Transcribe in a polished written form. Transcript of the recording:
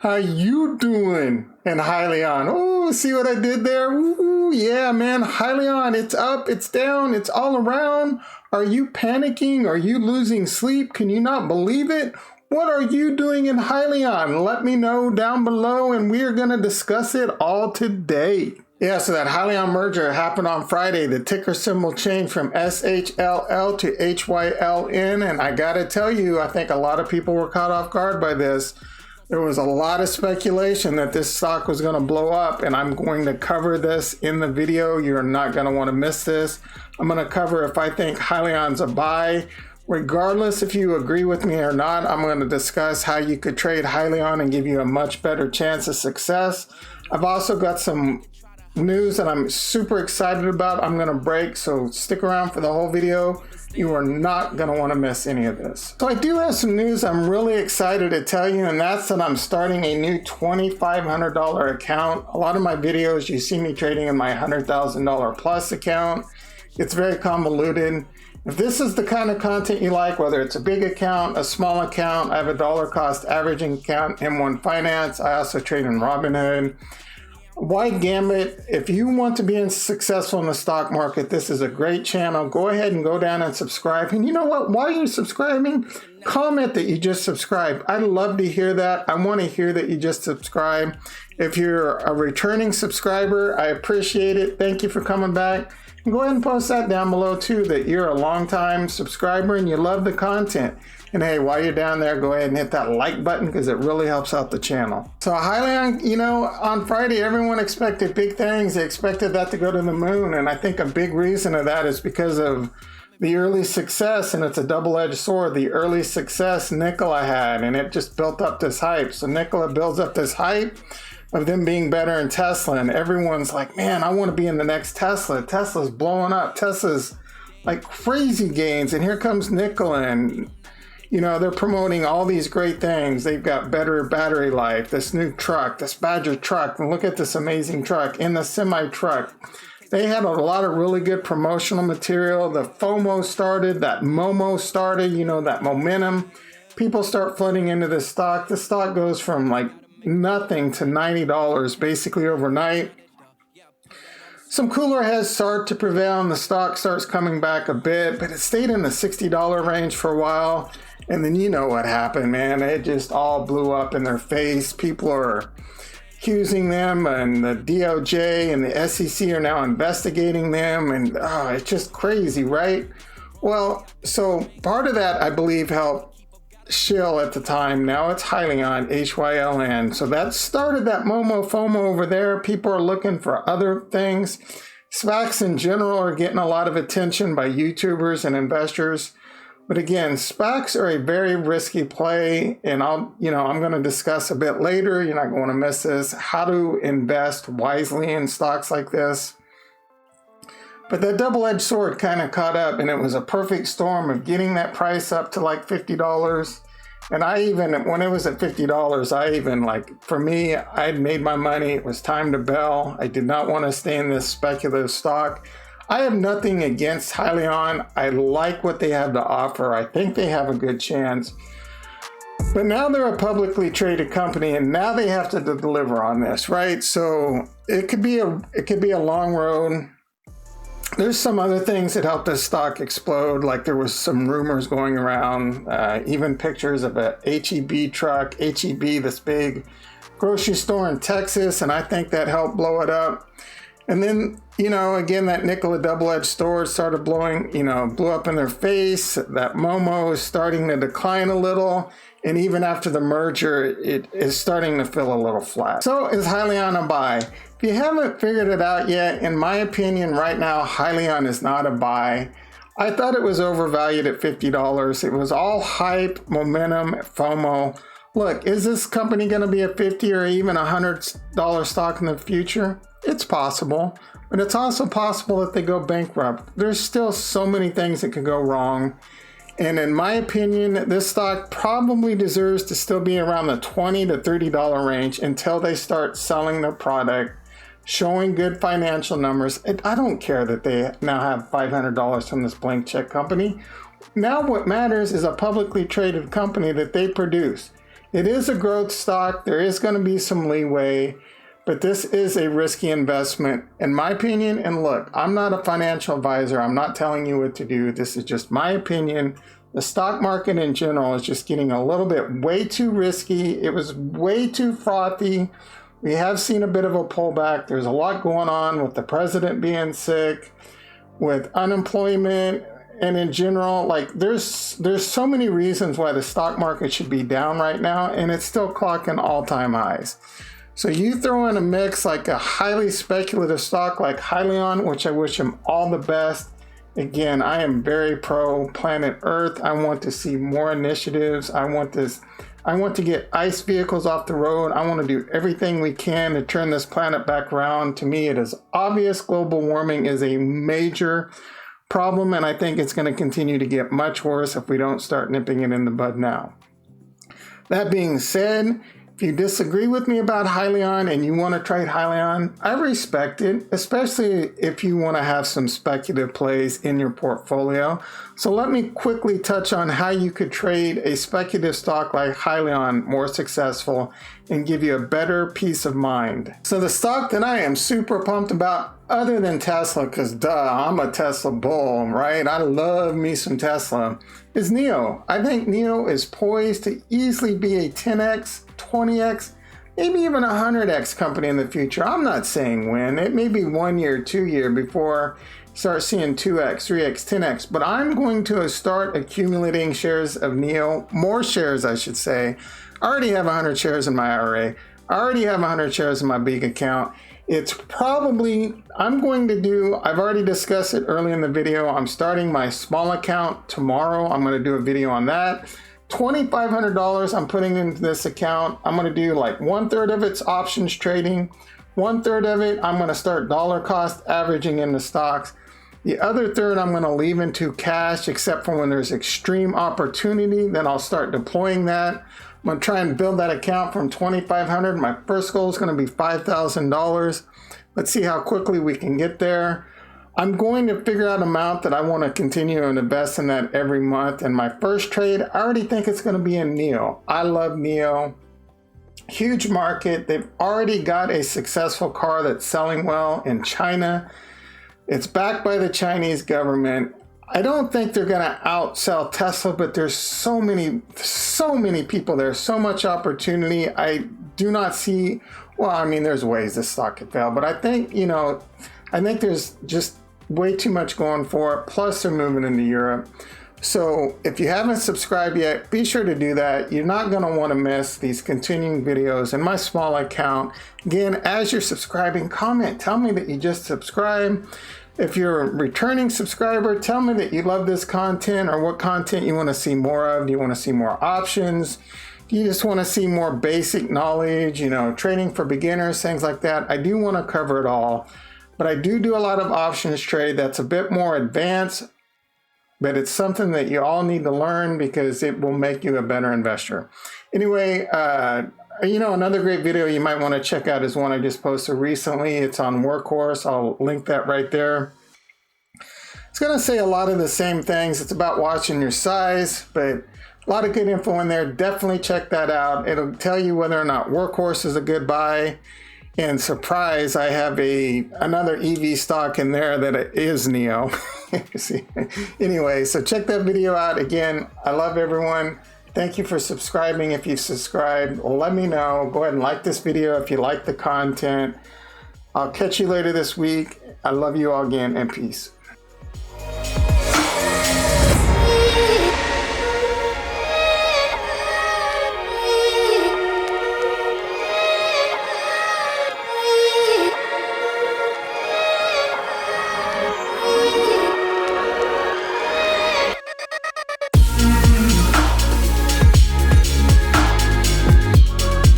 How you doing? And Hyliion. Oh, see what I did there? Ooh, yeah, man. Hyliion, it's up, it's down, it's all around. Are you panicking? Are you losing sleep? Can you not believe it? What are you doing in Hyliion? Let me know down below, and we are going to discuss it all today. Yeah, so that Hyliion merger happened on Friday. The ticker symbol changed from SHLL to HYLN, and I gotta tell you, I think a lot of people were caught off guard by this. There was a lot of speculation that this stock was going to blow up, and I'm going to cover this in the video. You're not going to want to miss this. I'm going to cover if I think Hyliion's a buy. Regardless if you agree with me or not, I'm going to discuss how you could trade Hyliion and give you a much better chance of success. I've also got some news that I'm super excited about. I'm going to break, so stick around for the whole video. You are not going to want to miss any of this. So I do have some news I'm really excited to tell you, and that's that I'm starting a new $2,500 account. A lot of my videos, you see me trading in my $100,000 plus account. It's very convoluted. If this is the kind of content you like, whether it's a big account, a small account, I have a dollar cost averaging account, M1 Finance. I also trade in Robinhood. Wide gambit. If you want to be successful in the stock market, this is a great channel. Go ahead and go down and subscribe. And you know what? While you're subscribing, comment that you just subscribed. I'd love to hear that. I want to hear that you just subscribed. If you're a returning subscriber, I appreciate it. Thank you for coming back. And go ahead and post that down below too, that you're a longtime subscriber and you love the content. And hey, while you're down there, go ahead and hit that like button because it really helps out the channel. So Hyliion, you know, on Friday, everyone expected big things. They expected that to go to the moon. And I think a big reason of that is because of the early success, and it's a double-edged sword, the early success Nikola had, and it just built up this hype. So Nikola builds up this hype of them being better in Tesla, and everyone's like, man, I want to be in the next Tesla. Tesla's blowing up. Tesla's like crazy gains. And here comes Nikola, and you know, they're promoting all these great things. They've got better battery life, this new truck, this Badger truck, and look at this amazing truck, in the semi truck. They had a lot of really good promotional material. The FOMO started, that MOMO started, you know, that momentum. People start flooding into this stock. The stock goes from like nothing to $90 basically overnight. Some cooler heads start to prevail and the stock starts coming back a bit, but it stayed in the $60 range for a while. And then you know what happened, man. It just all blew up in their face. People are accusing them, and the DOJ and the SEC are now investigating them. And it's just crazy, right? Well, so part of that, I believe, helped SHLL at the time. Now it's Hyliion HYLN. So that started that FOMO over there. People are looking for other things. SPACs in general are getting a lot of attention by YouTubers and investors. But again, SPACs are a very risky play, and I'm going to discuss a bit later, you're not going to miss this, how to invest wisely in stocks like this. But that double-edged sword kind of caught up, and it was a perfect storm of getting that price up to like $50. And I even, when it was at $50, I even, like, for me, I'd made my money. It was time to bail. I did not want to stay in this speculative stock. I have nothing against Hyliion. I like what they have to offer. I think they have a good chance. But now they're a publicly traded company, and now they have to deliver on this, right? So it could be a long road. There's some other things that helped this stock explode, like there was some rumors going around, even pictures of a HEB truck, HEB, this big grocery store in Texas, and I think that helped blow it up. And then, you know, again, that Nikola double-edged sword started blowing, you know, blew up in their face. That MOMO is starting to decline a little. And even after the merger, it is starting to feel a little flat. So is Hyliion a buy? If you haven't figured it out yet, in my opinion, right now, Hyliion is not a buy. I thought it was overvalued at $50. It was all hype, momentum, FOMO. Look, is this company going to be a $50 or even $100 stock in the future? It's possible, but it's also possible that they go bankrupt. There's still so many things that could go wrong. And in my opinion, this stock probably deserves to still be around the $20 to $30 range until they start selling their product, showing good financial numbers. I don't care that they now have $500 from this blank check company. Now what matters is a publicly traded company that they produce. It is a growth stock. There is going to be some leeway, but this is a risky investment in my opinion. And look, I'm not a financial advisor. I'm not telling you what to do. This is just my opinion. The stock market in general is just getting a little bit way too risky. It was way too frothy. We have seen a bit of a pullback. There's a lot going on with the president being sick, with unemployment, and in general, like there's so many reasons why the stock market should be down right now, and it's still clocking all-time highs. So you throw in a mix like a highly speculative stock like Hyliion, which I wish him all the best. Again, I am very pro planet Earth. I want to see more initiatives. I want to get ICE vehicles off the road. I want to do everything we can to turn this planet back around. To me, it is obvious global warming is a major problem, and I think it's going to continue to get much worse if we don't start nipping it in the bud now. That being said, if you disagree with me about Hyliion and you want to trade Hyliion, I respect it, especially if you want to have some speculative plays in your portfolio. So let me quickly touch on how you could trade a speculative stock like Hyliion more successful and give you a better peace of mind. So the stock that I am super pumped about, other than Tesla, because duh, I'm a Tesla bull, right? I love me some Tesla, is NIO. I think NIO is poised to easily be a 10x, 20x, maybe even a 100x company in the future. I'm not saying when. It may be 1 year, 2 year before you start seeing 2x, 3x, 10x. But I'm going to start accumulating shares of NIO, more shares I should say. I already have 100 shares in my IRA. I already have 100 shares in my big account. It's probably, I've already discussed it early in the video. I'm starting my small account tomorrow. I'm going to do a video on that. $2,500 I'm putting into this account. I'm going to do like 1/3 of it's options trading. 1/3 of it, I'm going to start dollar cost averaging into stocks. The other third I'm going to leave into cash, except for when there's extreme opportunity, then I'll start deploying that. I'm going to try and build that account from $2,500. My first goal is going to be $5,000. Let's see how quickly we can get there. I'm going to figure out an amount that I want to continue and invest in that every month. And my first trade, I already think it's going to be in NIO. I love NIO. Huge market. They've already got a successful car that's selling well in China. It's backed by the Chinese government. I don't think they're going to outsell Tesla, but there's so many people there, so much opportunity. I do not see, well, I mean, there's ways this stock could fail, but I think, I think there's just way too much going for it. Plus they're moving into Europe. So if you haven't subscribed yet, be sure to do that. You're not going to want to miss these continuing videos in my small account. Again, as you're subscribing, comment, tell me that you just subscribed. If you're a returning subscriber, tell me that you love this content or what content you want to see more of. Do you want to see more options? Do you just want to see more basic knowledge, trading for beginners, things like that? I do want to cover it all, but I do a lot of options trade that's a bit more advanced, but it's something that you all need to learn because it will make you a better investor. Anyway, another great video you might want to check out is one I just posted recently. It's on Workhorse. I'll link that right there. It's going to say a lot of the same things. It's about watching your size, but a lot of good info in there. Definitely check that out. It'll tell you whether or not Workhorse is a good buy. And surprise, I have another EV stock in there that is NIO. See? Anyway, so check that video out. Again, I love everyone. Thank you for subscribing. If you subscribed, let me know. Go ahead and like this video if you like the content. I'll catch you later this week. I love you all again, and peace.